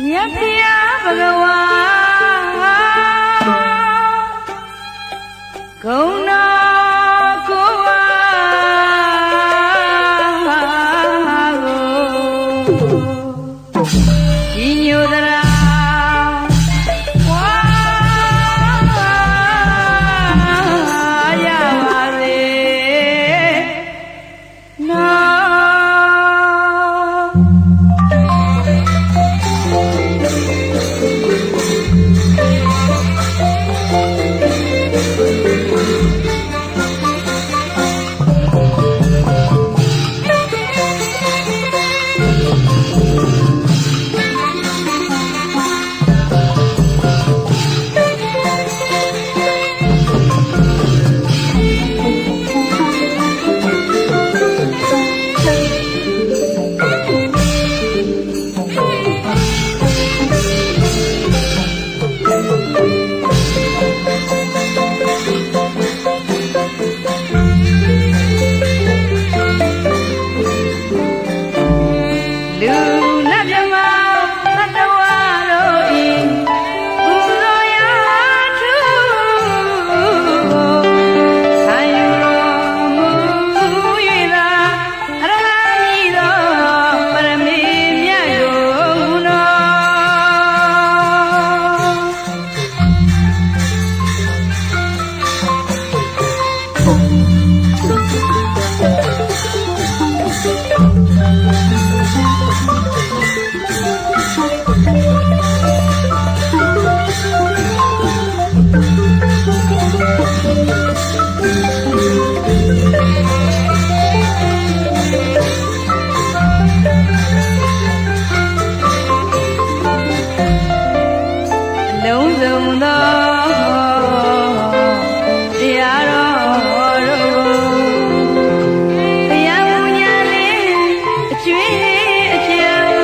မြတ်ဖျားဘဂဝါဂုဏကိုဝါကိုဒီညိုသရာဝါရပါစေနာလုံးစုံသောတရားတော်တို့တရားမူညာလေးအကျွေးအကျံ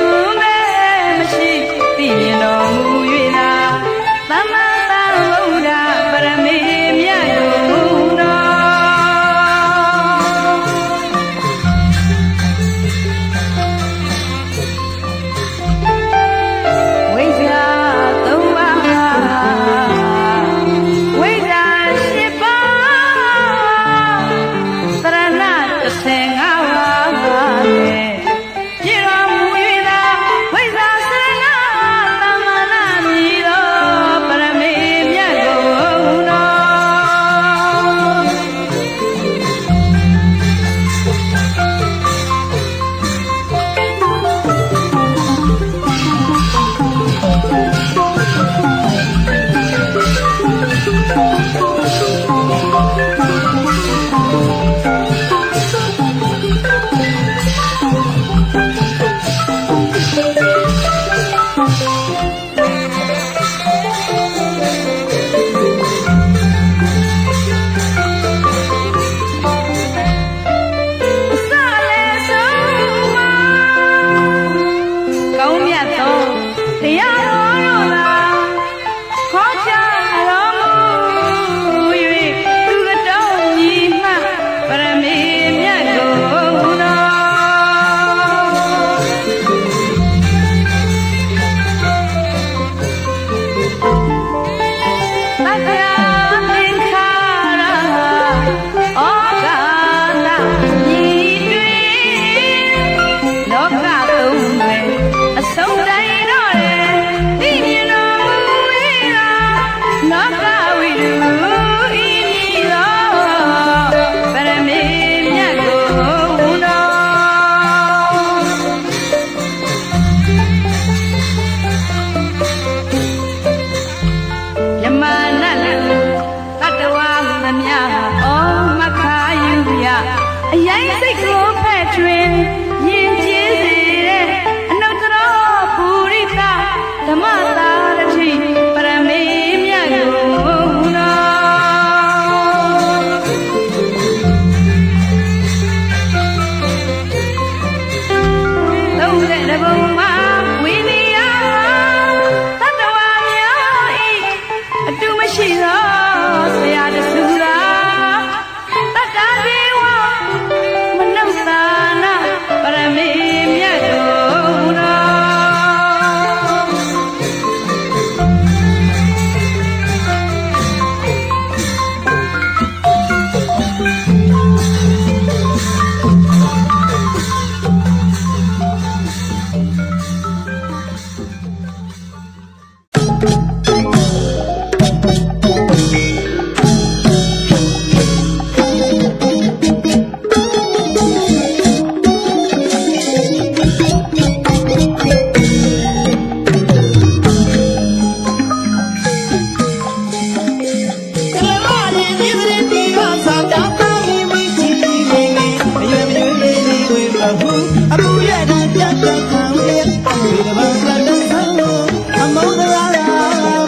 ဟုအပူရတဲ့ပြတ်တဲ့ခံရဒီတပတ်ကတဲ့ဆန်းလို့အမောဒရာ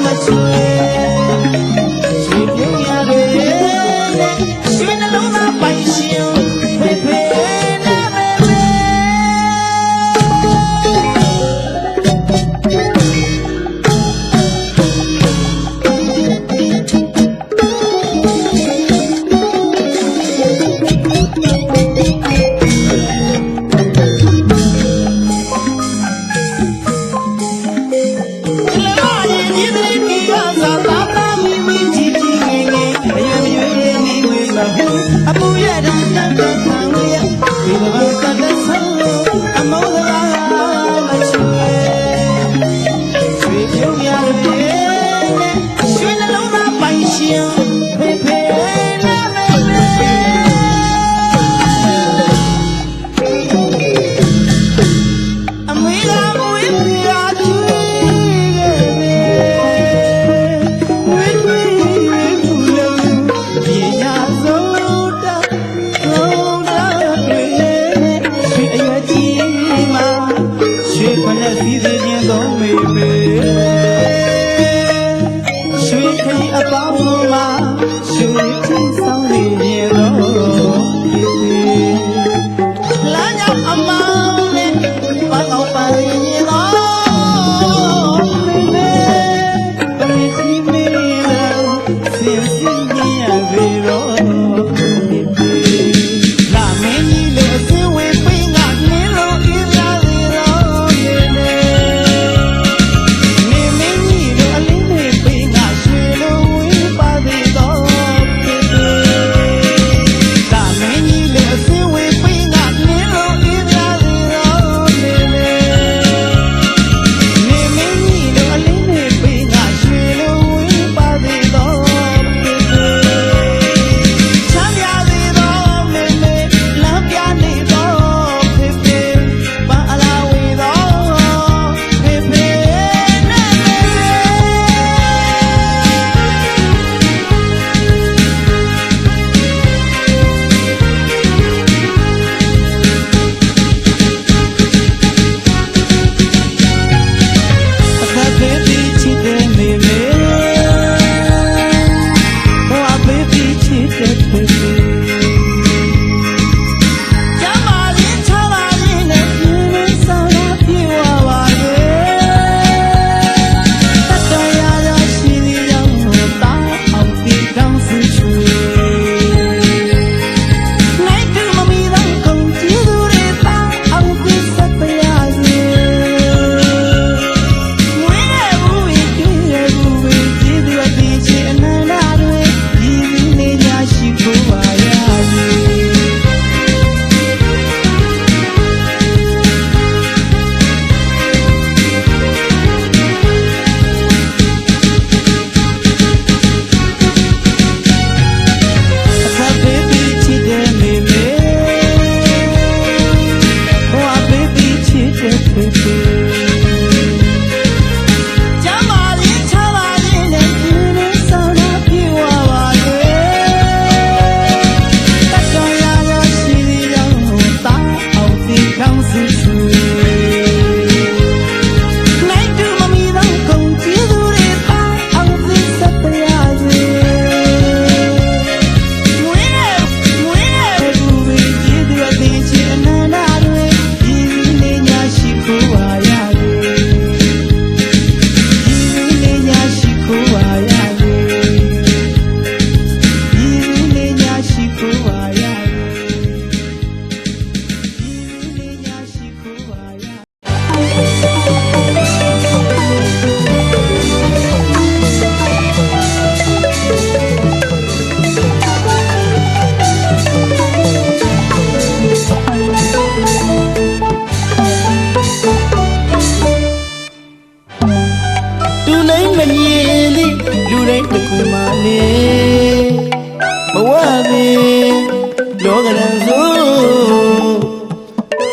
မချွေရွှေပြုံးရတယ်ရွှေနှလုံးသားပိုင်ရှင်ဖေဖေနာမေမေအပူရတဲ့တန်တဲ့ခံရဒီဘဝကတဲ့ဆန်းလို့အမောဒရာမချွေရွှေပြုံးရတယ်ရွှေနှလုံးသားပိုင်ရှင်ဖေဖေနာမေမေအမေကမွေးပြာချွေဝေးဝေးဘူလုံးဒီညာဆုံးဒီဒီချင်းတော့မေမေရွှေခရီးအပေါင်းမှာရွှေခရီးဆောင်နေရင်တော့ဒီလာညအမောင်းနဲ့ဘာတော့ပါရင်တော့မေမေဘယ်စီမေလို့စင်စင်ကြီးရပြီတော့ဒီလာမင်းကြီးလို့အစင်ဝေးပေးငါနင်းလို့ဒီလာစီတော့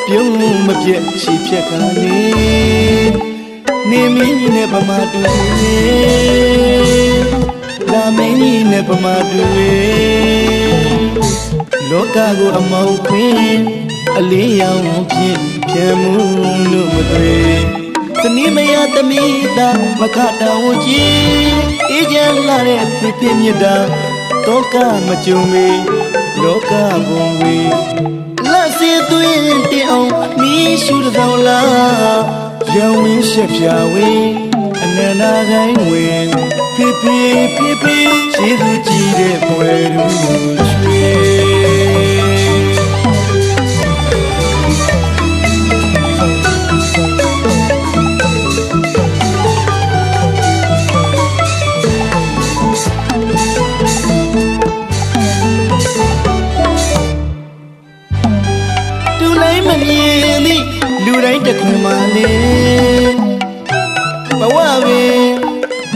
ပြုံးမပြတ်ချီဖြတ်ကလေးနေမင်းကြီးနဲ့ပမာတူလေးလာမင်းကြီးနဲ့ပမာတူလေးလောကကိုအမောင်ခွင်း အလေးရောင်ဖြင့်ပြန်မှုလို့မတွေ့သနီးမရသမီးတာမခတာဝကြီးအေးချမ်းလာတဲ့ဖြစ်ဖြစ်မြတ်တာတောကမကြုံမေလောကဘုံဝေလက်စီသွင်းတင်အောင်မီးရှူတော်လားရောင်ဝင်းရှက်ဖြာဝင်းအနန္တဂိုင်းဝင်ဖိဖိဖိဖိရှိသူကြည့်တဲ့ဘွယ်သူချွေတူလိုက်မမြင်သည့်လူတိုင်းတခွင်မှလေဘဝပင်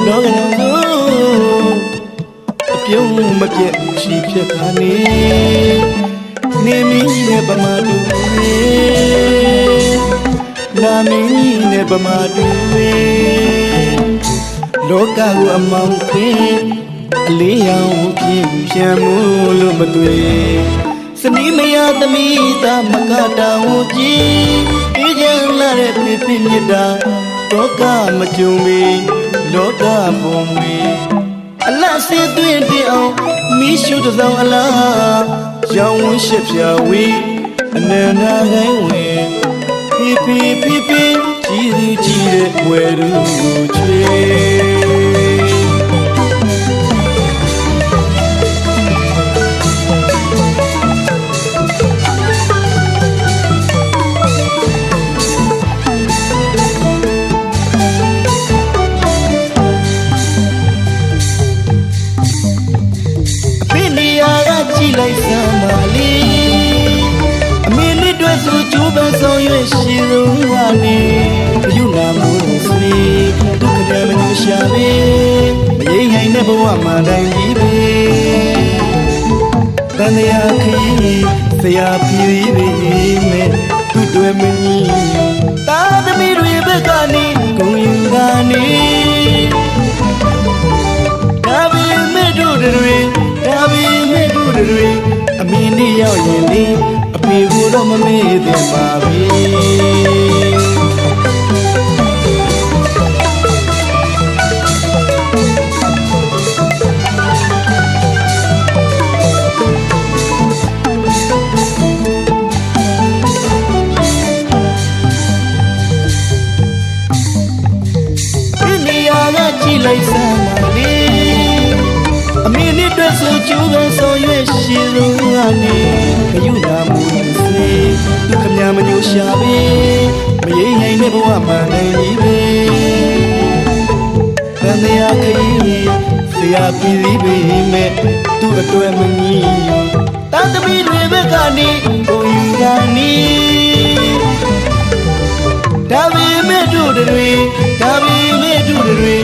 လောကလုံးသို့အပြုံးမပြတ်ချီဖြစ်ခါနေနေမီနဲ့ပမာတူနာမီနဲ့ပမာတူလောကကိုအမောင်ခွင်အလေးရောင်ဖြင့်ပြန်မှုလို့မတွေ့စနီးမရသမီးသားမကတာဝကြီးအေးချမ်းလာတဲ့ပြပြမြတ်တာတောကမကြုံမီလောကဘုံမီအလတ်စေသွင်းတင်အောင်မီးရှူတစ်စောင်းအလားရောင်ဝင်းရှက်ဖြာဝီအနန္တဂိုင်းဝင်ဖိဖိဖိဖိကြည်သူကြည်တဲ့ဘွယ်သူကိုချွေလိုက်စမ်းပါလေအမေလေးတွေ့ဆိုကျိုးပန်းဆောင်ရွှေရှိဆုံးကနေဘယုနာမိုးလို့ဆွေဒုက္ခရမလို့ရှာပဲမရိဟိုင်တဲ့ဘဝမှာတိုင်းကြီးပဲတန်ရာခီးဆရာပြည်ပဲမဲ့သူတွေ့မင်းတာသမီးတွေဘက်ကနေဂုံယူကနေဒါပေမဲ့တို့တွေဒါပေမဲ့တို့တွေအမင်းလေးရောက်ရင်လေအဖေကိုတော့မမေ့သင့်ပါပြီဒီနေရာကကြည့်လိုက်စမ်းပါလေအမေလေးတွေ့ဆိုကျိုးပန်းဆောင်ရွှေရှိဆုံးကနေဘယုနာမှုစေဒုက္ခများမညှို့ရှာပဲမရိဟိုင်တဲ့ဘဝမှာနိုင်ကြီးပဲတန်တရားခရီးဆရာပြည်စည်းပဲမဲ့သူ့အတွက်မငြီးတန်သမီးတွေဘက်ကနေဘုံယူကနေဒါပေမဲ့တို့တွေဒါပေမဲ့တို့တွေ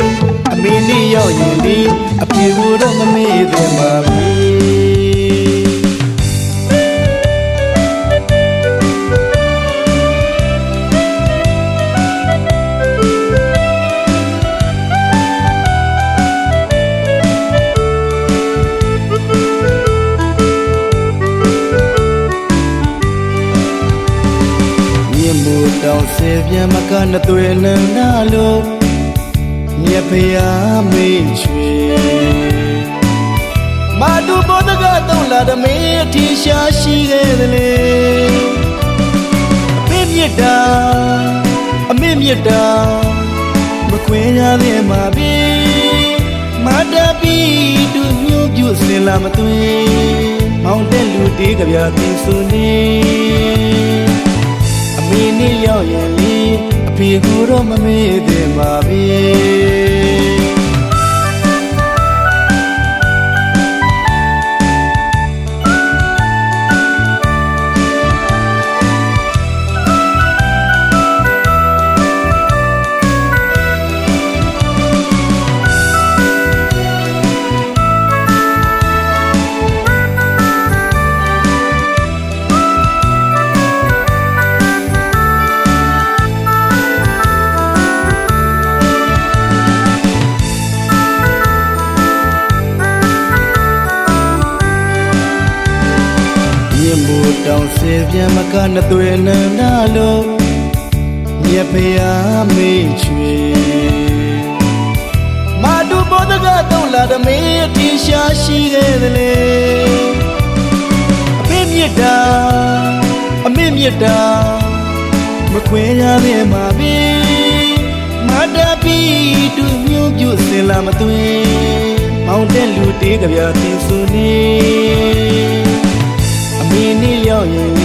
အမေလေးရောက်ရင်ဒီအပြေကိုတော့မမေ့သင့်ပါဘူးမြေမူတောင်စေပြန်မကနသွေနန်းနာလို့မြတ်ဖရာမေးချွေမာတူဘောတကတော့လာတမေးထီရှားရှိခဲ့တယ်လေအမေမြတ်တာအမေမြတ်တာမခွင်ရသေးမှာပြီမာတပီတူညို့ပြုစင်လာမသွင်းမောင်တဲ့လူတေးကြပြသင်ဆိုနေအမေနဲ့ရောက်ရင်လေအဖေကိုတော့မမေ့သင့်ပါပြီ ကြမကနှစ်သွေနန္ဒလို့မြတ်ဖရာမေ့ချွေမာတူဘောတကတော့လာတမေးတီရှာရှိခဲ့တယ်လေအမေမြတ်တာအမေမြတ်တာမခွဲရသေးပါပြီမတာပြီးတူမျိုးပြုစင်လာမသွေမောင်တဲ့လူတေးကြပြတင်စုနေအမေနေ့ရောက်ရင်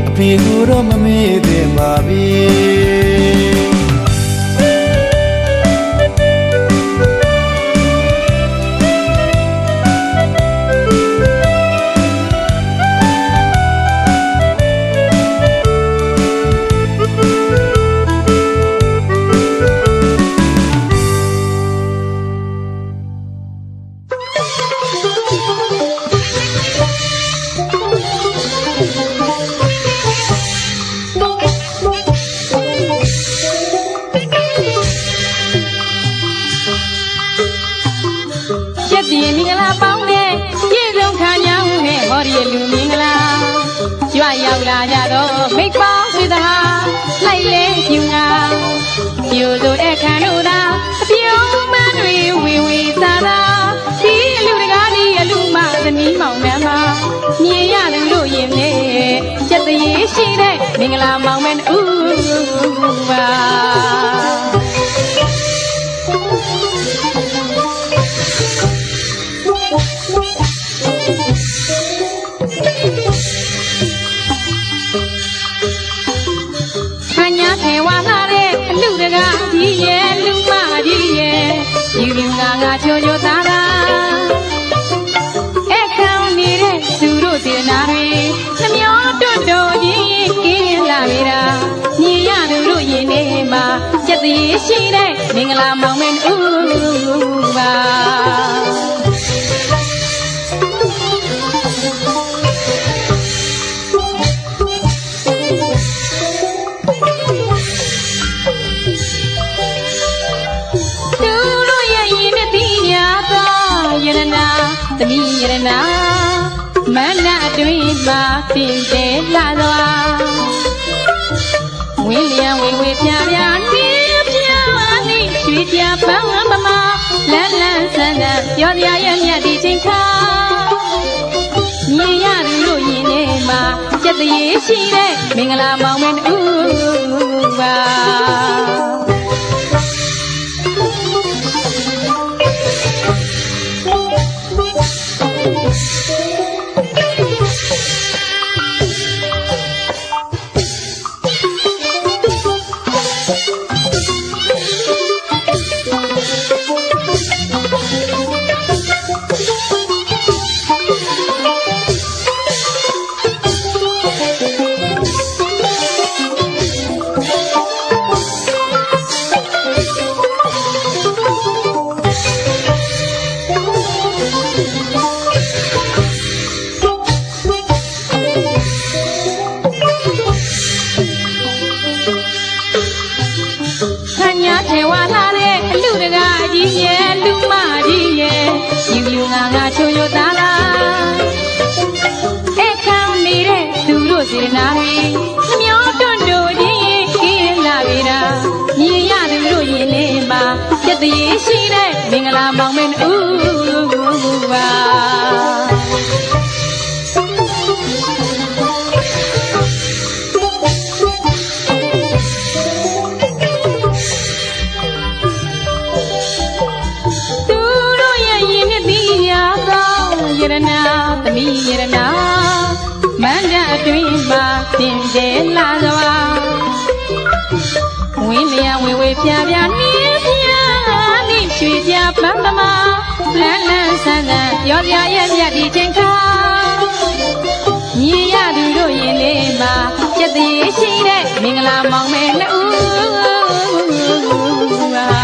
အဖေကိုတော့မမေ့သေးပါပြီရောက်လာကြတော့မိတ်ပေါင်းဆွေသာလိုက်လေပြူငါပြူဆိုတဲ့ခံလို့သာအပြုံးမန်းတွေဝေဝေသာသာဒီအလူတကားဒီအလူမသမီးမောင်နှံမှာမြင်ရသူတို့ရင်လေစက်တရေရှိတဲ့မင်္ဂလာမောင်မဲဦးပါဒီရဲ့လူမကြီးရဲ့ဒီလူငါချိုချိုသားသားအခမ်းနေတဲ့သူတို့စေနာတွေနှမျောတွတ်တော်ကြီးကင်းလာပြီတာမြင်ရသူတို့ရင်ထဲမှာစက်သေးရှိတဲ့မင်္ဂလာမောင်မဲဦးပါသမီးရတနာမနအတွင်းမှာတင်တယ်လာသွားဝင်းလျံဝေဝေပြပြနေပြပါနေရွှေကြပန်းမမလန်းလန်းဆန်းဆန်းပြောစရာရဲ့မြတ်ဒီချိန်ခါမြင်ရသူတို့ရင်ထဲမှာစက်တရေရှိတဲ့မင်္ဂလာမောင်မဲဦးပါချိုချိုသားလားအခမ်းနေတဲ့သူတို့စေနာတွေနှမျောတွတ်တို့ကြီးကင်းလာပြီတာမြင်ရသူတို့ရင်ထဲမှာစက်တရေရှိတဲ့မင်္ဂလာမောင်မဲဦးပါရတနာသမီးရတနာမန္တအတွင်းမှာတင်တယ်လာသွားဝင်းလျံဝေဝေပြပြနေပြနေရွှေကြပန်းမလန်းလန်းဆန်းဆန်းပြောစရာရဲ့မြတ်ဒီချိန်ခါမြင်ရသူတို့ရင်ထဲမှာစက်သေးရှိတဲ့မင်္ဂလာမောင်မဲဦးပါ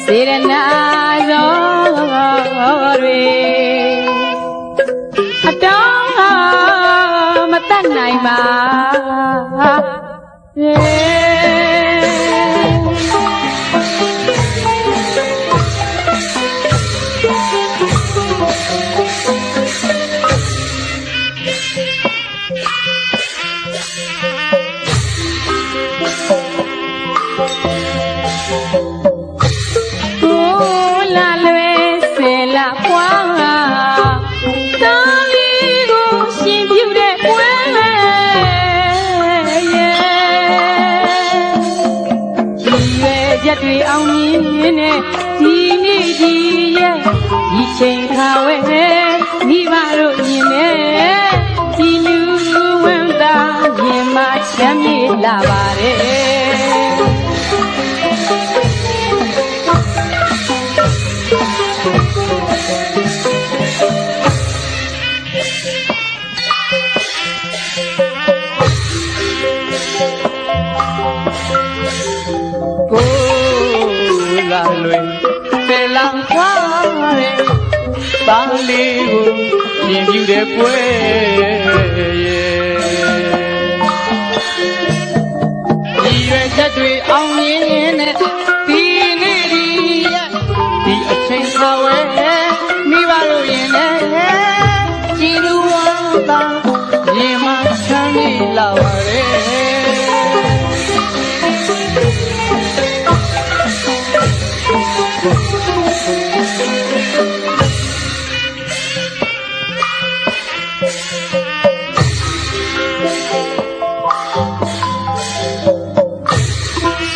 စေရနာရောတွေအတော်မတတ်နိုင်ပါရက်တွေအောင်မြင်နဲ့ဒီနေ့ဒီရဲ့ဒီချိန်ခါဝဲမိဘတို့မြင်နဲ့ဒီလူဝန်သားရင်မချမ်းမြေ့လာပါတယ်လာလွင်ပေလောင်ခွာတဲ့ပါလေးကိုမြင်ပြတဲ့ပွဲဒီရွယ်ချက်တွေအောင်မြင်နဲ့ဒီနေ့ဒီရဲ့ဒီအချိန်ခါဝဲမိဘတို့ရင်နဲ့ကြည်လူဝါသာရင်မချမ်းမြေ့လာပါရဲ့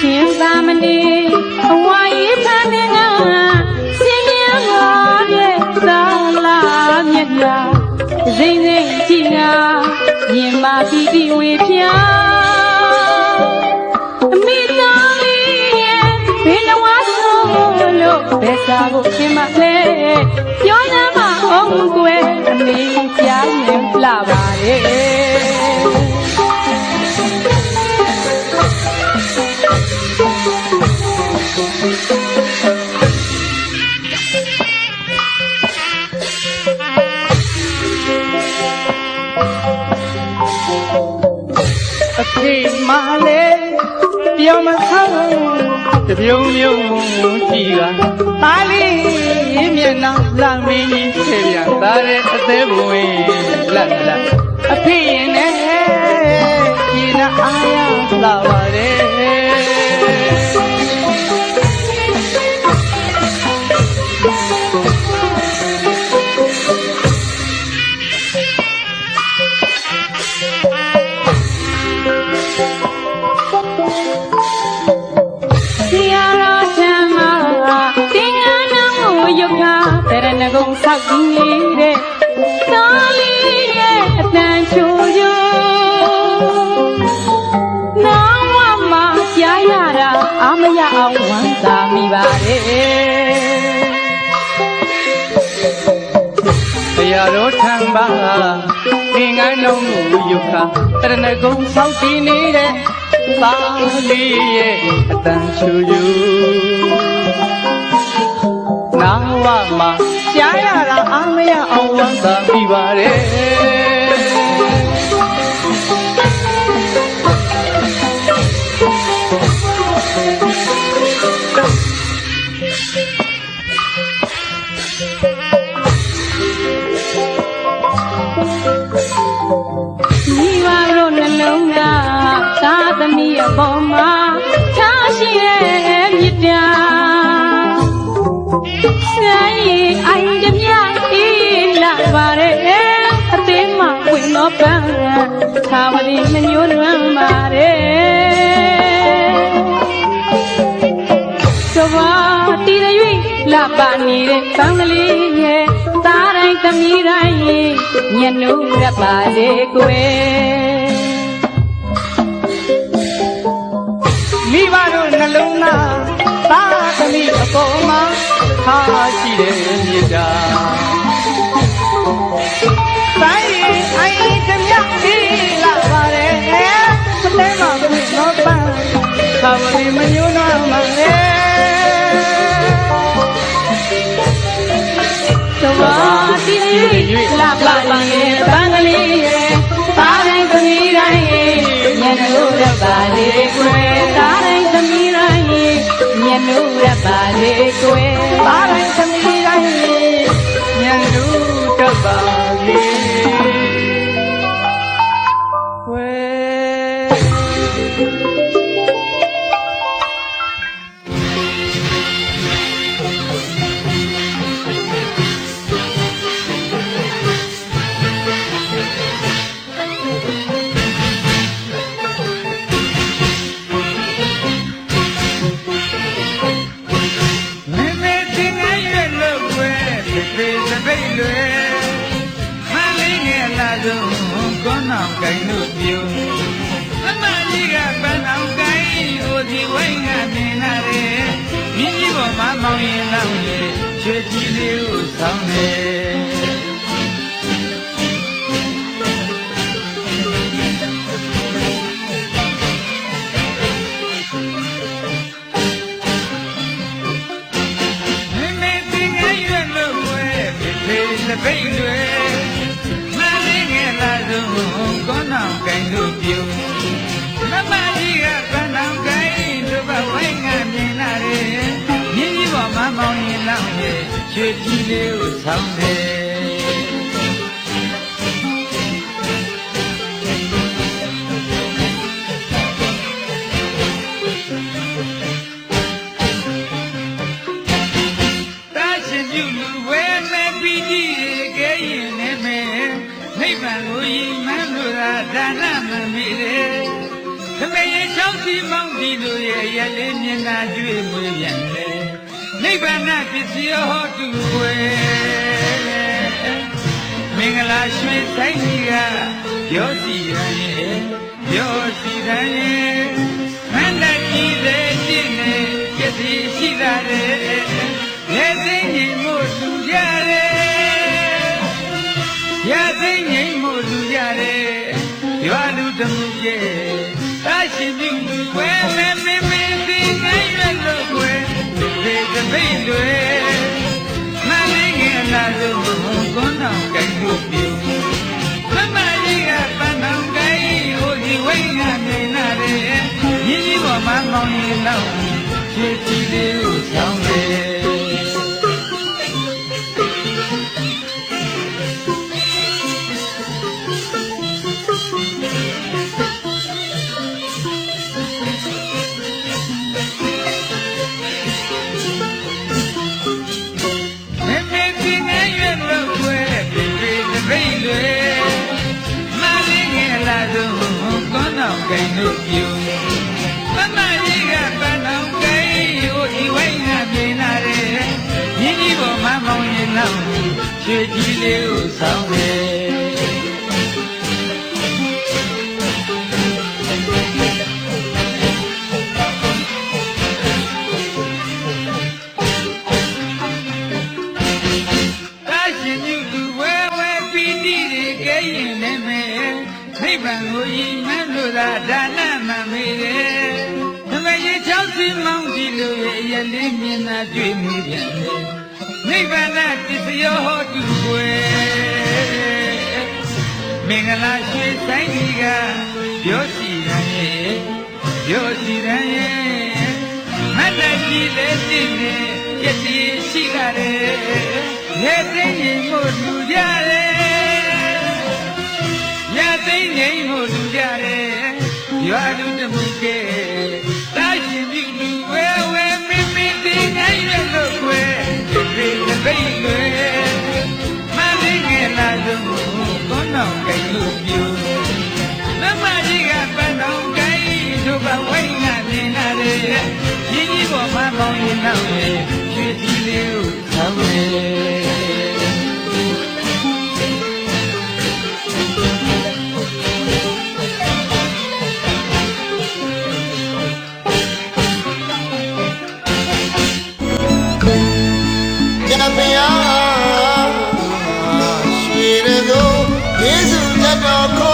ရှင်သာမဏေအဝါရေးဖန်နေကစင်မြန်းပါရဲ့သာလာမြတ်လာစိမ့်စိမ့်ကြည့်နာရင်မာပြီးပြီးဝေပြအမိသားလေးရဲ့ဘယ်နှဝါဆုံးလို့ဘယ်စာကိုခင်မလဲပြောစမ်းမအောင်ကွယ်အမေကြားရင်လှပါရဲ့အဖေမလေးပြောမဆောင်တပြုံပြုံကြည့်ကသားလေးမျက်နှာလာမင်းကြီးဖြေပြန်သားတဲ့အသေးဘဝင်လက်လက်အဖေရင်နဲ့ဒီနာအားရလာပါတယ်တရဏဂုံဆောက်ပြီးနေတဲ့သားလေးရဲ့အတန်ချိုယိုနောင်ဝမှာကြားရတာအာမရအောင်ဝမ်းသာမိပါတယ်တရားတော်ထံပါသင်္ကန်းလုံးကိုယုခတရဏဂုံဆောက်ပြီးနေတဲ့သားလေးရဲ့အတန်ချိုယိုနာဝမှာကြားရတာအာမရအောင်ဝမ်းသာမိပါတယ်မိဘတို့နှလုံးသားသာသမီအပေါ်မှာထားရှိတဲ့မြတ်တာဆိုင်အိုင်တမြအေးလာပါရဲ့အသေးမှဝင်တော့ပန်းသာဝတိမညိုးလွမ်းပါရဲ့ကဘာတီရ၍လာပါနေတဲ့ကောင်းကလေးရဲ့သားတိုင်းသမီးတိုင်းညနှုတ်ရပါစေကွယ်မိဘတို့နှလုံးသားသားသမီးအပေါ်မှာထားရှိတဲ့မြတ်တာတိုင်းအိုင်တမြအေးလာပါရဲ့စတဲမှာဝင်တော့ပန်းသာဝတိမညိုးတော့မှာလေ ရပါလေကွယ်သားတိုင်းသမီးတိုင်းညနူရပါလေကွယ်သားတိုင်းသမီးတိုင်းညနူတပါလေကွယ်ကောင်းအောင်ကိုင်းလို့ပြုံးသမကြီးကပန်းအောင်ကိုင်းဟိုဒီဝိုင်းကမြင်လာတယ်မြင်းကြီးပေါ်မှာမောင်ရင်လောင်းရဲ့ရွှေကြီးလေးကိုဆောင်းတယ်မမေတင်ငယ်ရွယ်လို့ဝဲဖေးစပိတ်တွေကောင်းအောင်ကိုင်းလို့ပြုံးမမကြီးကပန်းအောင်ကိုင်းတို့ဘဝိုင်းကမြင်လာတယ်မြင်းကြီးပေါ်မှာမောင်ရင်လောင်းရဲ့ရွှေကြီးလေးကိုဆောင်းတယ်တာရှင်ပြုလူဝဲမဲ့ပြီးကြီးကဲရင်နဲ့မဲ့နိဗ္ဗာန်ကိုရင်မှန်းလို့ဒါနမမေတယ်ခမေရချောင်းစီမောင်းဒီလိုရဲ့ရလေးမြင်သာကြွေမွေးပြန်လေနိဗ္ဗာန်ပစ္စည်းဟောတူွယ်မင်္ဂလာရွှေဆိုင်ကြီးကပြောစီရရဲ့ပြောစီတယ်မန္တကြီးတဲ့ရှင်းနေပစ္စည်းရှိလာတယ်လက်သိငြိမ်မှုသူကြတယ်ရသိငြိမ်မှုလူကြတယ်ရွာလူတမှုရဲ့တာရှင်ပြုလူဝဲမဲမဲမဲဒီနိုင်ရလို့ွယ်ဒီတပိတ်တွေမလေးငယ်လာလို့ကွန်းတော်ကြိုက်လို့ပြုမမကြီးကပန်းတော်ကြိုက်ဟိုဒီဝိုင်းကမြင်လာတယ်ရင်းကြီးပေါ်မှာမောင်ရင်တော့ရွှေကြီးလေးကိုဆောင်းတယ်ကိုင်းလို့ပြုံးမမကြီးကပန်းအောင်ကိုင်းဟိုဒီဝိုင်းကမြင်လာတယ်မြင်းကြီးပေါ်မှာမောင်ရင်လောင်းရွှေကြီးလေးကိုဆောင်းတယ်တာရှင်မြူသူဝဲဝဲပီတိတွေကဲရင်လည်းမဲ့နိဗ္ဗာန်ကိုရင်မှန်းလို့သာဒါနမမေတယ်သမယေချောင်းစီမောင်းဒီလိုရဲ့ရလေးမြင်သာတွေ့မိပြန်တယ်နိဗ္ဗာန်ပစ္စည်းဟောတူွယ်မင်္ဂလာရွှေဆိုင်ကြီးကပြောစီတယ်ပြောစီတယ်မန္တကြီးလေးသိနေရည်ရှိကြတယ်လက်သိရင်မို့လူကြတယ်သိငြိမ်မှုလူကြတယ်ရွာလူတမှုကဲတာရှင်ပြုလူဝဲဝဲမင်းမင်းသိနိုင်ရလို့ွယ်ဒီတပိတ်လွယ်မလေးငယ်လာလို့ကောင်းအောင်ကြိုက်လို့ပြုမမကြီးကပန်းတော်ကြိုက်တို့ဘဝိုင်းကမြင်လာတယ်ကြီးကြီးပေါ်မှာမောင်းရင်တော့ရွှေကြီးလေးကိုဆောင်းတယ်မယားရွှေရကိုယေရှုမြတ်တော်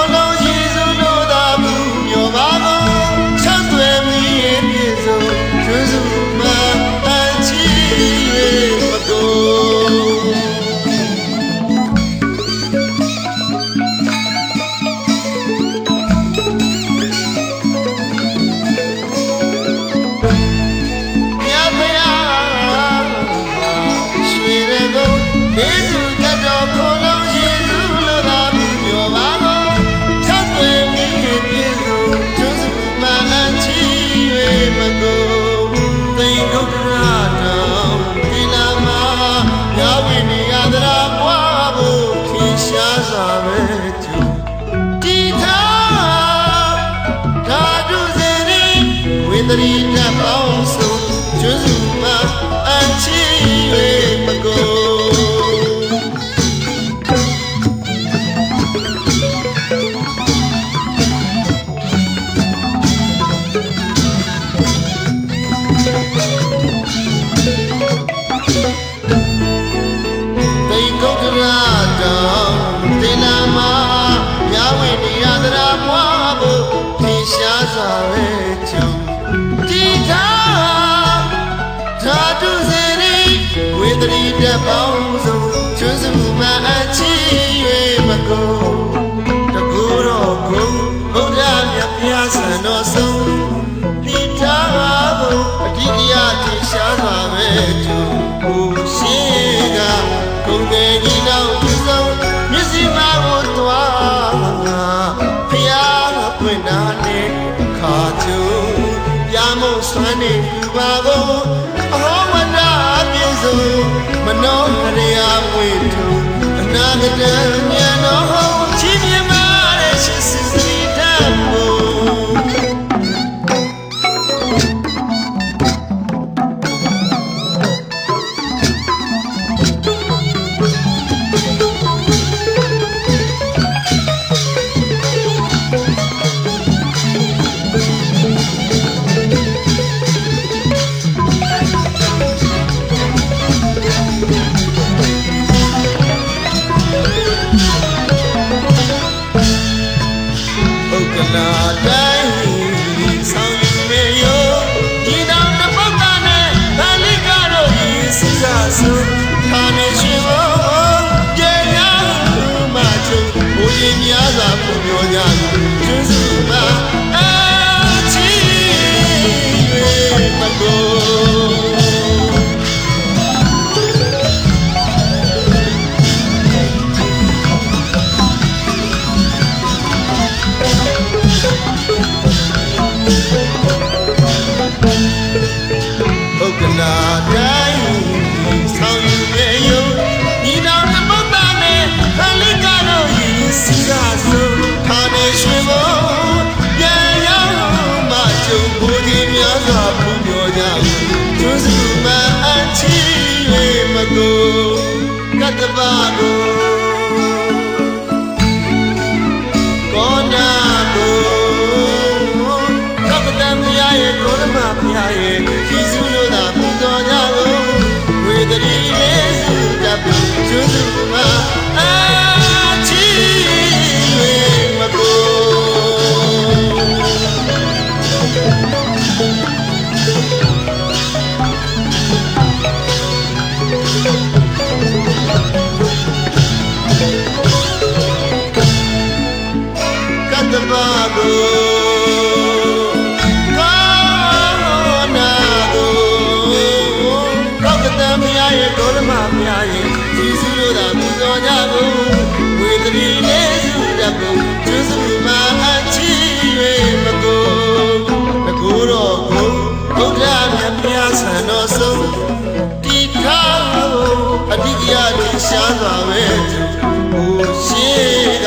တိတပေါင်းစုံကျွန်းစုမှာအချီ၍မကုန်တိတ်ကုတ်ကလာတောင်တင်လာမှာမြဝေနေရသရာမွားဖို့ထင်ရှားစွာပဲကြုံဒီထားဓာတုစေရီဝေဒရီတပေါင်းစုံကျွန်းစုမှာအချီ၍မကုန်တကူတော်ကိုဘုရားမြတ်ဖျားဆန်တော်ဆုံးဒီထားဖို့အတိအယထင်ရှားစွာပဲကြုံကိုရှိကကုန်တယ်ဒီနောက်သူဆုံးမျက်စိမကိုတွားဖျားပွင့်နာနဲ့ခါကျုံပြမို့ဆွမ်းနေသူပါကိုအဟောဝဒပြေဆုံးမနောရယာမွေထုအနာဂတဉာဏ်တော်ချီးမြှင့်ပါတဲ့ရှိစစီတတ်ဖို့များစွာပူပြောကြကျွန်းစုမှာအချီ၍မကုန်ဟုတ်ကလာတိုင်းဆောင်ယူပေယုံဒီတော်တပုတ်တာနဲ့ခလိကတော့စီကားဆိုထားနေရွှေဘုံပြန်ရောက်မှကျုံဘူးဒီများစွာပူပြောကြကျွန်းစုမှာအချီ၍မကုန်ကတ္တပါကိုကောနာကိုကပ္ပတန်မြာရဲ့ကိုရမမြာရဲ့ဒီစုလို့သာပူတော်ကြလို့ဝေဒရီလေးစုတပ်ကျွန်းစုမှာဆန်တော်ဆုံးတီထားအတိအယတိရှားစွာပဲဟိုရှိက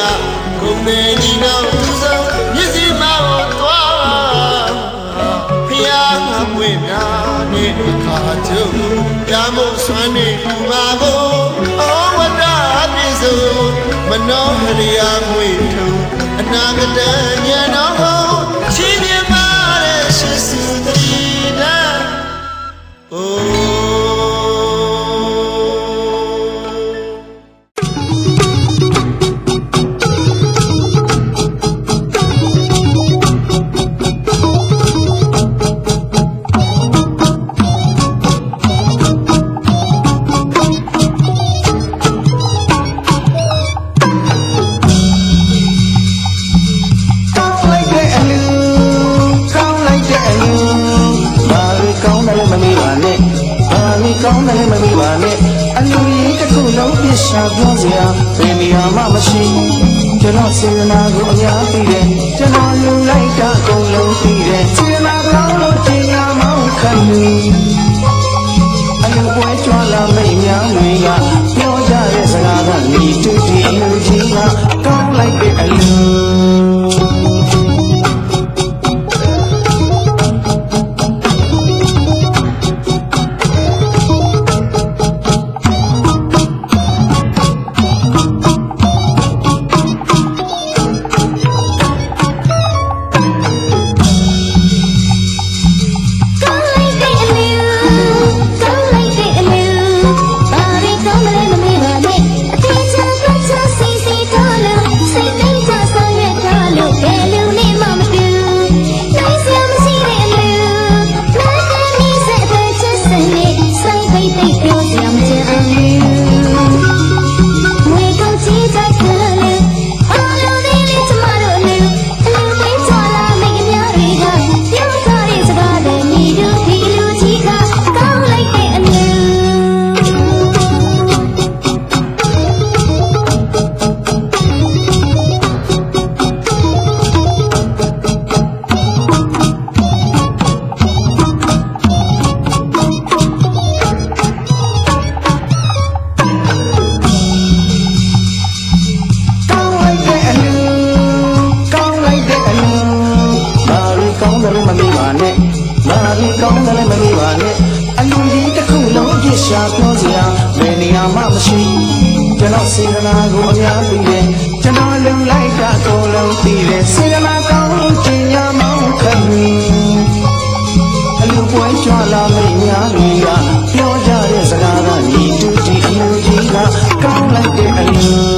ကုန်တယ်ဒီနောက်သူဆုံးမျက်စိမကိုသွားဖျားငါပွင့်နာနဲ့ခါကျုံပြမို့ဆွမ်းနေသူပါကိုဩဝဒပြေဆုံးမနောဟရိယာငွေထုံအနာဂတဉာဏ်တော်ချီးမြှင့်ပါတဲ့ရှိစုတိတရှာပြောစရာဘယ်နေရာမှမရှိကျွန်တော်စေတနာကိုအများသိတယ်ကျွန်တော်လူလိုက်တာအကုန်လုံးသိတယ်စေတနာကောင်းလို့ချိန်ရမောင်းခံယူအလူပွဲကြွလာမိတ်များတွေကပြောကြတဲ့စကားကညီတူဒီလူကြီးကကောင်းလိုက်တဲ့အလူ ကောင်းတယ်မမေ့ပါနဲ့မာရီကောင်းတယ်မမေ့ပါနဲ့အလူကြီးတစ်ခုလုံးပြစ်ရှာပြောစရာဘယ်နေရာမှမရှိကျွန်တော်စေတနာကိုအများပြီးတယ်ကျွန်တော်လုံလိုက်တာကိုယ်လုံးသိတယ်စေတနာကောင်းချင်ရမောင်းခံအလူပွဲကြွလာမိညာတွေကပြောကြတဲ့စကားကညီတူတီအလူကြီးကကောင်းလိုက်တဲ့အလူ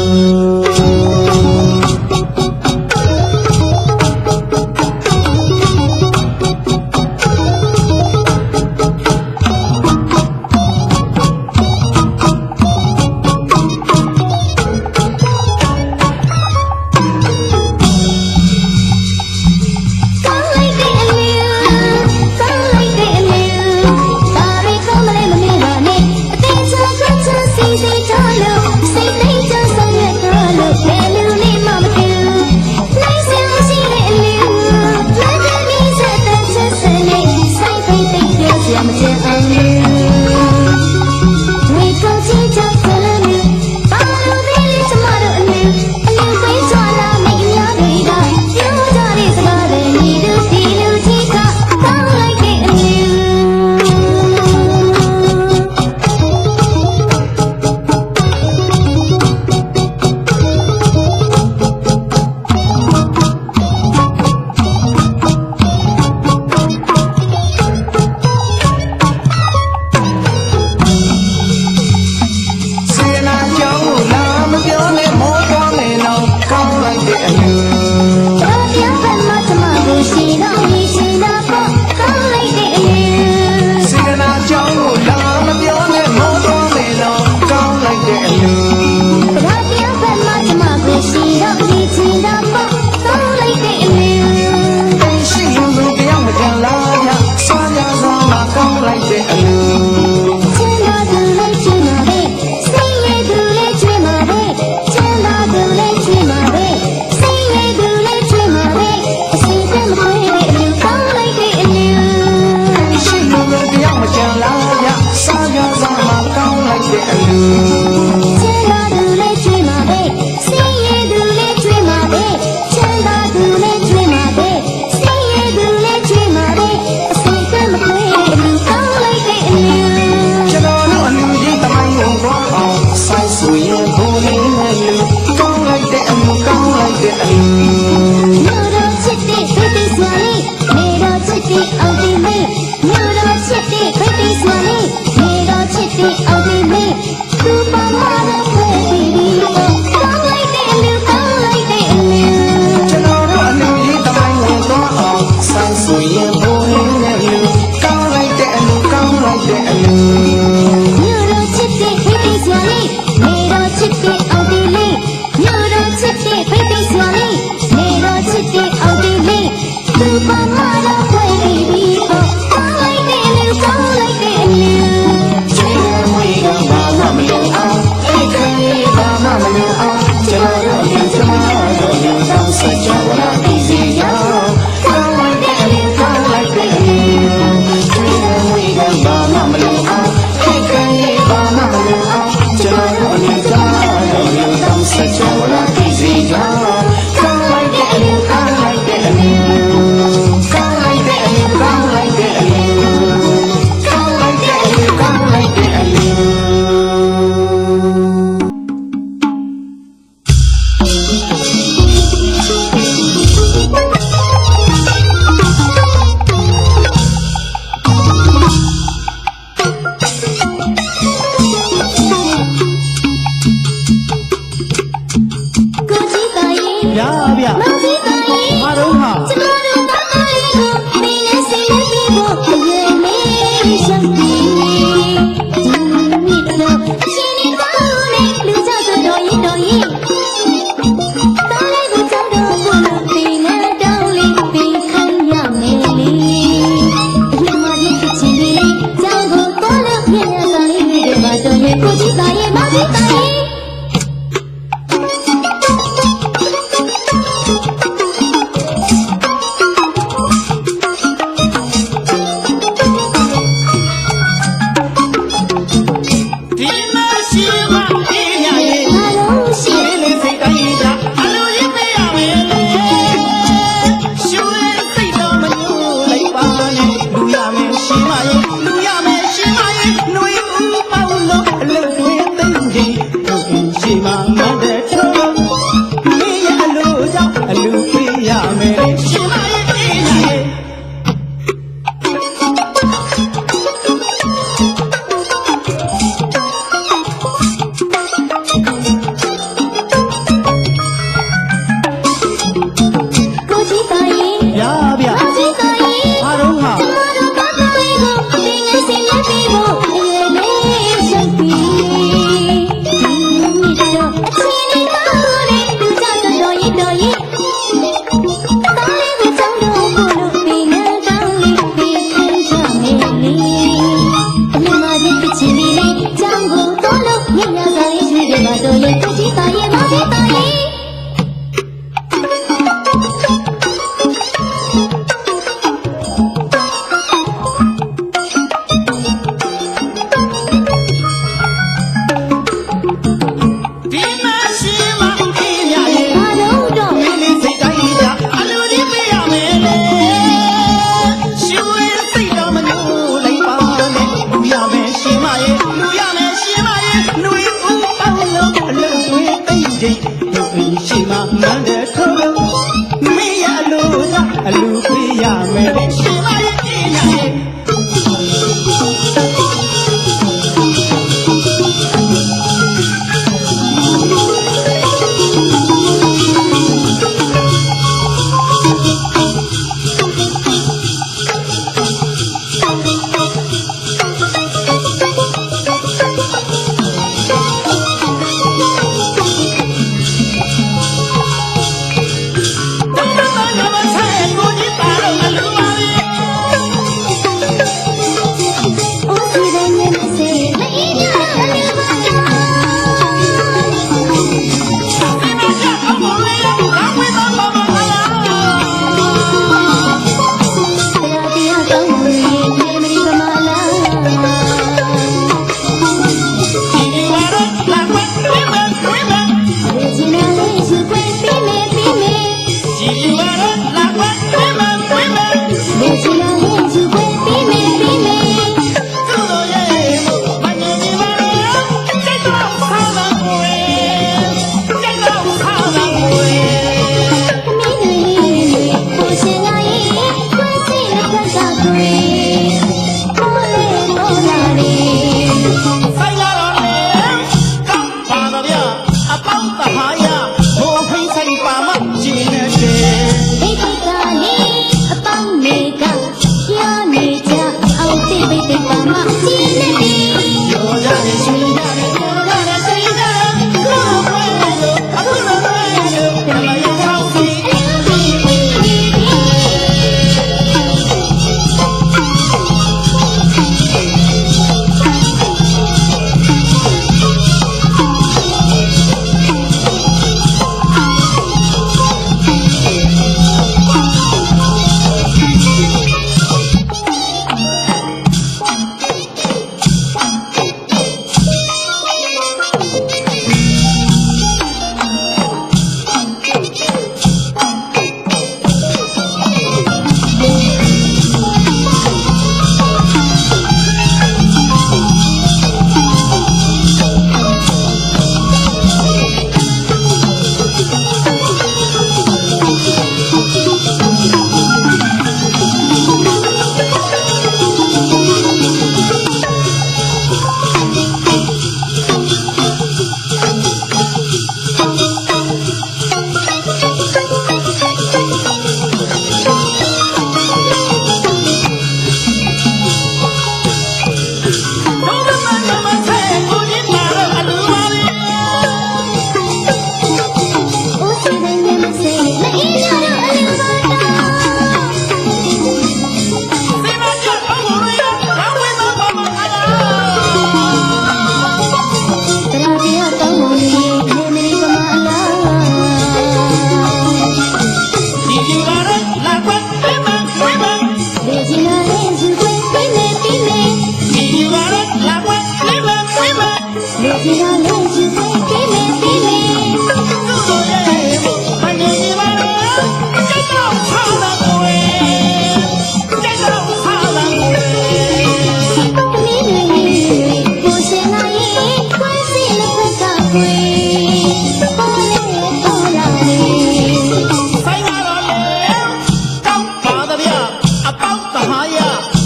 မ တောင်းလို့ရေနေမဒီကမလာ ဒီဒီဝါရလာကွက်ဝိမဝိမ လေချင်နာလေးယူခွင့်ပြီးမေပြီးမေ ဒီဒီဝါရလာကွက်ဝိမဝိမ လေချင်နာလေးယူခွင့်ပြီးမေပြီးမေ သူတို့ရဲ့မငယ်ဒီဝါရစိတ်တော့ဆာလာကိုစိတ်တော့ဆာလာကို သမီးတွေကိုရှင်လာရင်ခွင့်စီလက်ဖက်ကတွေပေါ်လေပေါ်လာလေ ဆိုင်လာတော့လေကောင်းပါတော့ဗျအပေါင်းတဟာရ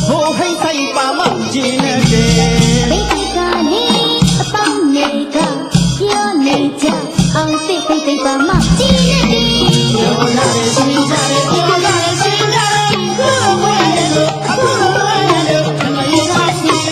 ဘိုးဖိဆိုင်ပါမကျင်းနေတယ် ဘိတ်ကလေးအပေါင်းတွေကပြောနေကြအောင်တိတ်တိတ်ပါမကြည့်နေတယ် ရောရတယ်ရှင်ရတယ်ပြောရတယ်ရှင်ရတယ်လို့ဘယ်လိုအခုလိုလဲပြန်လာရအောင်စီ စ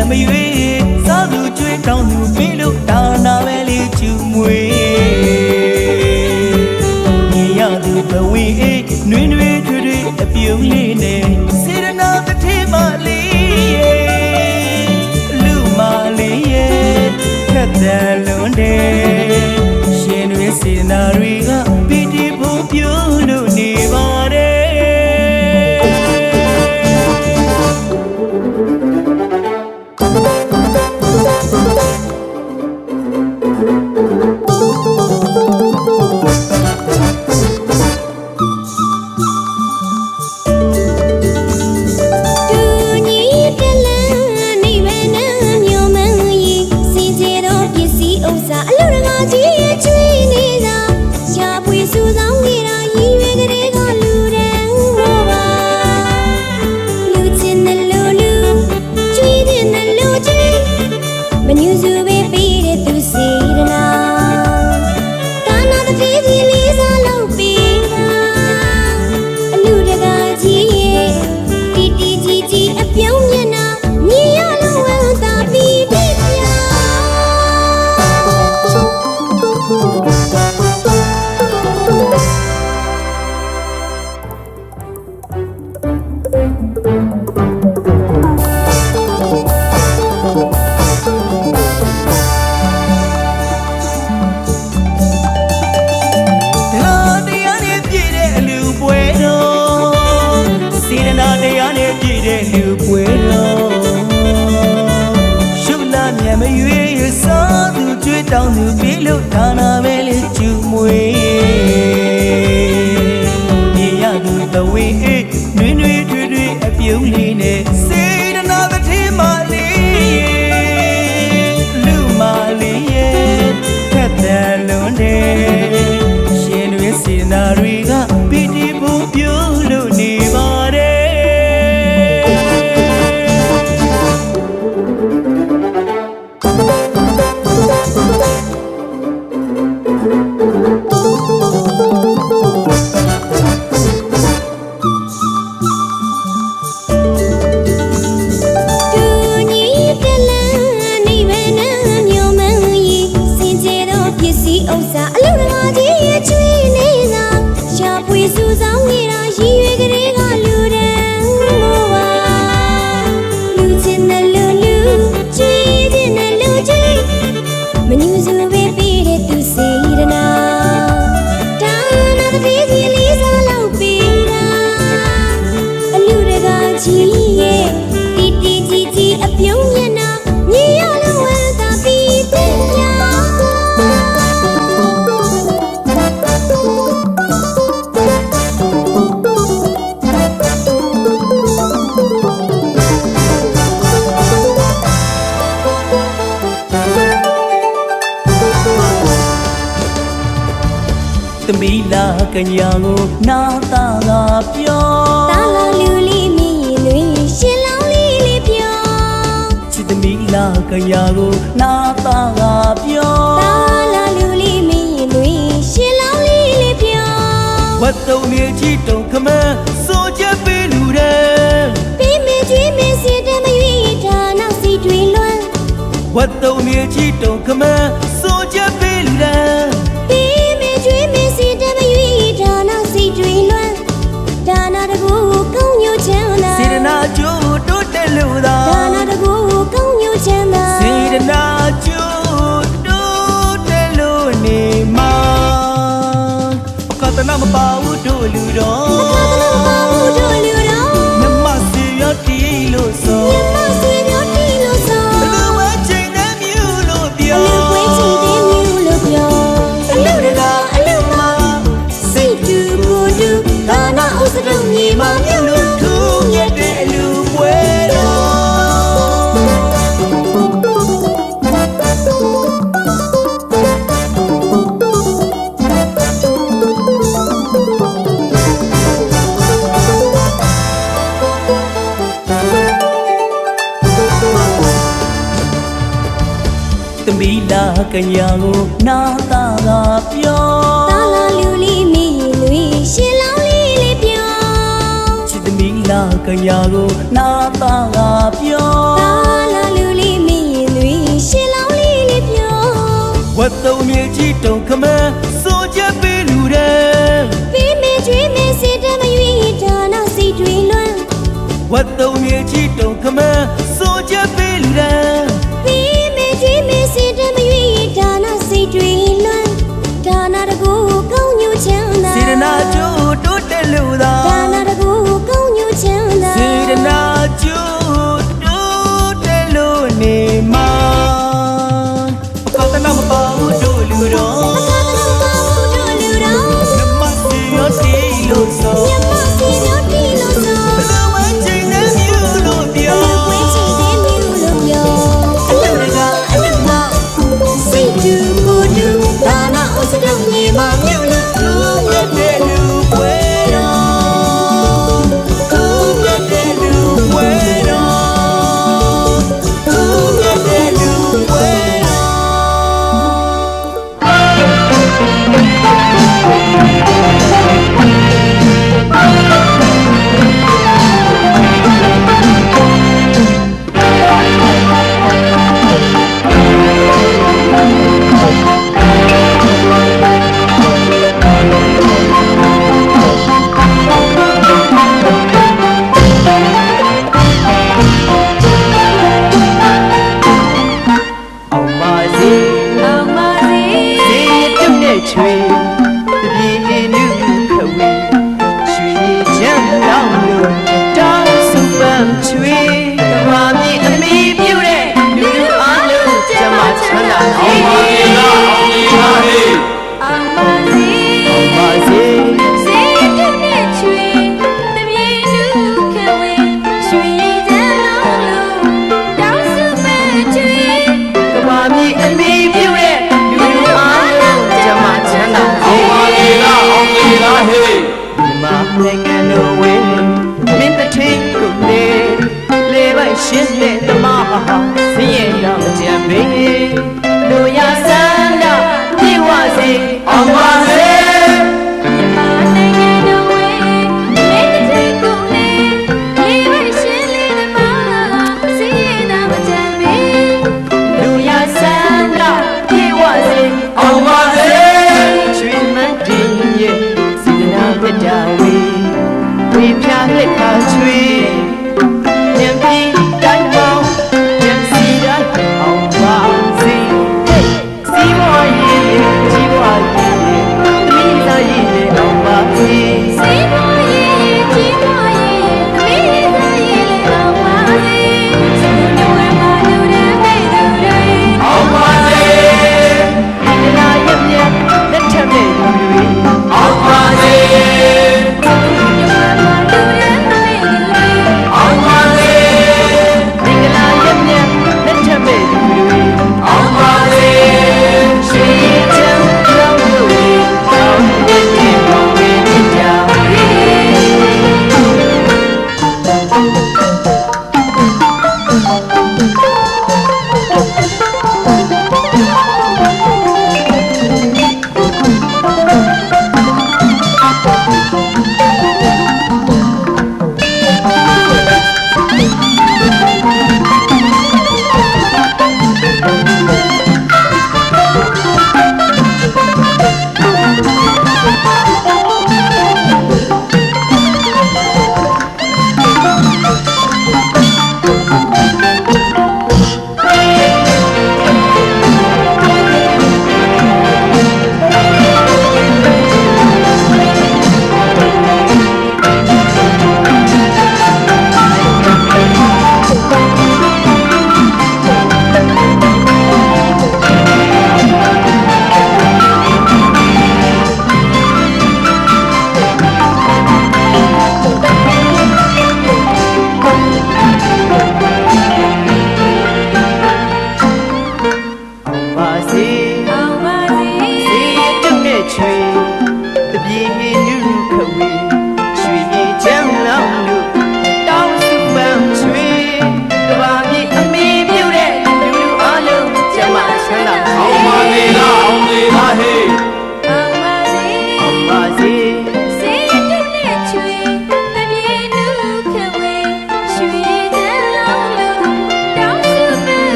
မြန်မရွေးစားသူကျွေးတောင်းသူပြီးလို့ဒါနာပဲလေးကျူမွေမြင်ရသူဘဝေးနှွေးနှွေးထွေးထွေးအပြုံးလေးနဲ့စေရနာတစ်ထည်မလေးလူမလေးရဲ့ခက်တယ်လွန်တယ်ရှင်တွေစေရနာတွေကပီတိဖို့ပြုလို့နေပါတယ်လူပွဲတော်ရှုလာမြန်မရွေးစားသူကျွေးတောင်းသူပြီးလို့ဒါနာပဲလေးကျူမွေမြင်ရသူတဝေးနှွေးနှွေးထွေးထွေးအပြုံးလေးနဲ့စေတနာတစ်ထည်မလေးလူမလေးရဲ့ခက်တယ်လွန်တယ်ရှင်တွေစေတနာတွေကပီတိဖို့ပြုလို့နေပါတယ်သမီးလာကညာကိုနာတာကပြောတာလာလူလေးမင်းရင်တွေရှင်လောင်းလေးလေးပြောချစ်သမီးလာကညာကိုနာတာကပြောတာလာလူလေးမင်းရင်တွေရှင်လောင်းလေးလေးပြောဝတ်တုံမြေကြီးတုံခမန်းစိုးချက်ပေးလူတဲ့ပေးမကျွေးမစေတမရွေးဒါနောက်စီတွေလွမ်းဝတ်တုံမြေကြီးတုံခမန်းစိုးချက်ပေးလူတဲ့ဒါနာတကူကောင်းညိုချမ်းသာစေရနာကျိုးတိုးတက်လို့သာဒါနာတကူကောင်းညိုချမ်းသာစေရနာကျိုးတိုးတက်လို့နေမှာကတနာမပါဘူးတို့လူတော်ကတနာမပါဘူးတို့လူတော်မြမစီရတီလို့ဆိုမြမစီရတီလို့ဆိုအလူဝဲချိန်တဲ့မြူလို့ပြောအလူဝဲချိန်တဲ့မြူလို့ပြောအလူတကအလူမစိတ်တူကိုတူဒါနာဥစရုံညီမမြလူထူးမြတ်တဲ့လူပွဲသမီးလာကညာကိုနာတာကပြောတာလာလူလေးမင်းရင်တွေရှင်လောင်းလေးလေးပြောချစ်သမီးလာကညာကိုနာတာကပြောတာလာလူ တ်တုံမြေကြီးတုံခမန်းစိုးချက်ပေးလူတဲ့ ပေးမေကျွေးမေစေတမရွေးဒါနာစိတ်တွေလွမ်း ဝတ်တုံမြေကြီးတုံခမန်းစိုးချက်ပေးလူတဲ့ ပေးမေကျွေးမေစေတမရွေးဒါနာစိတ်တွေလွမ်းဒါနာတကူကောင်းညူချမ်းသာ စေရနာကျိုးတိုးတက်လို့သာ ဒါနာတကူကောင်းညူချမ်းသာ စေရနာကျိုးတိုးတက်လို့နေမှာပကောတနာမပေါ့တို့လူတော် အခါတလုံးပါဖို့တို့လူတော် နမစီရောတီလို့ဆို မြတ်မစီရောတီလို့ဆို ဘလဝချင်းနဲ့မြူလို့ပြော ဝဲချီတဲ့မြူလို့ပြော အလလကအလမ စိတ်တူကိုတူဒါနာအစတုံမြေမှာမြူလို့ သူမြတ်တဲ့လူပွဲတော်သူမြတ်တဲ့လူပွဲတော်သူမြတ်တဲ့လူပွဲတော်အောင်ပါစေ အောင်ပါစေ စေပြုတ်တဲ့ချွေတပြေနုခဝေရွှေချမ်းလောင်းလို့တောင်းစုပန်းချွေဘာမြင့်အမိပြုတ်တဲ့လူလူအားလုံးကျမချမ်းသာအောင်ပါစေ အောင်ပါစေ အောင်ပါစေ စေတုန်နဲ့ချွေတပြေနုခဝေရွှေချမ်းလုံးလုံးတောင်းစုမဲ့ချွေ ကဘာမြင့်အမိပြုတ်တဲ့လူလူအားလုံးကျမချမ်းသာအောင်ပါစေဒီမှာနိုင်ငံတော်ဝဲမင်းတထင်းကိုလေပိုင်ရှင်းတဲ့တမဟာစည်ရင်တော့ကြံပေလူရဆန္ဒပြေဝစေအောင်ပါစေ နိုင်ငံတော်ဝဲမိတ္တိကိုလေလေးဝရှင်းလေးသမားစီရင်နာမကြမ်းပေ လူရဆန္ဒပြေဝစေအောင်ပါစေချွေမန်းတင်ရဲ့စေတနာမြတ်တာဝေဝေဖြာလက်ခါချွေညံပြီးတိုင်းပေါင်းညံစီရအောင်ပါစေစီးပွားရေးကြီးပွားရေးမိသားရေးအောင်ပါစေ စီးပွားရေးကြီးပွားရေးသမီးသားရေးလေးအောင်ပါစေစုံလုံးဝမှာလူတွေမိသူတွေ အောင်ပါစေဒီနာရမြတ်လက်ထက်မဲ့လူတွေအောင်ပါစေ စုံလုံးဝမှာလူတွေမိသူတွေ အောင်ပါစေ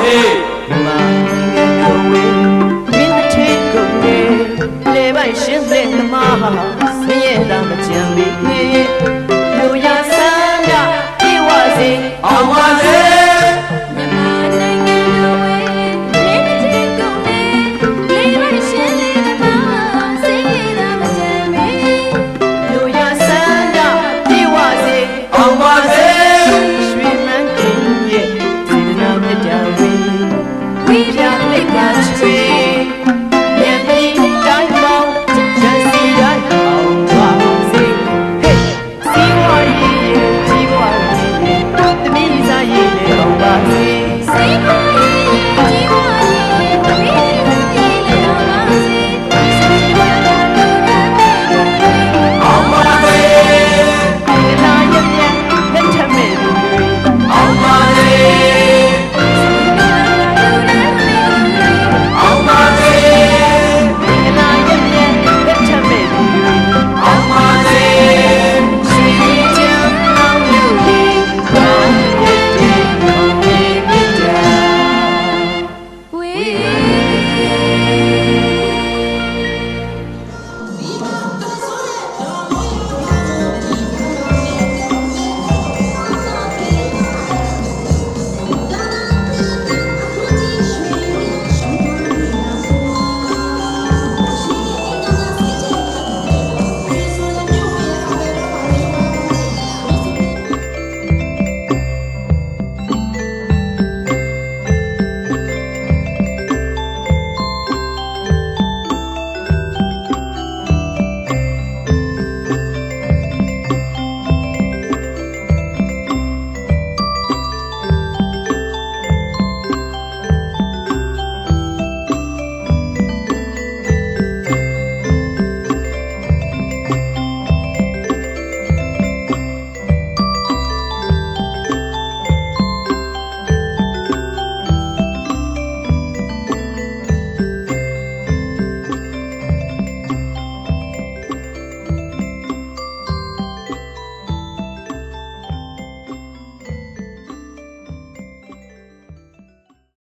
ဟေးမြန်မာနိုင်ငံတော်ဝေးမင်းတစ်ထည့်ကုန်လေလေပိုင်ရှင်းလက်သမား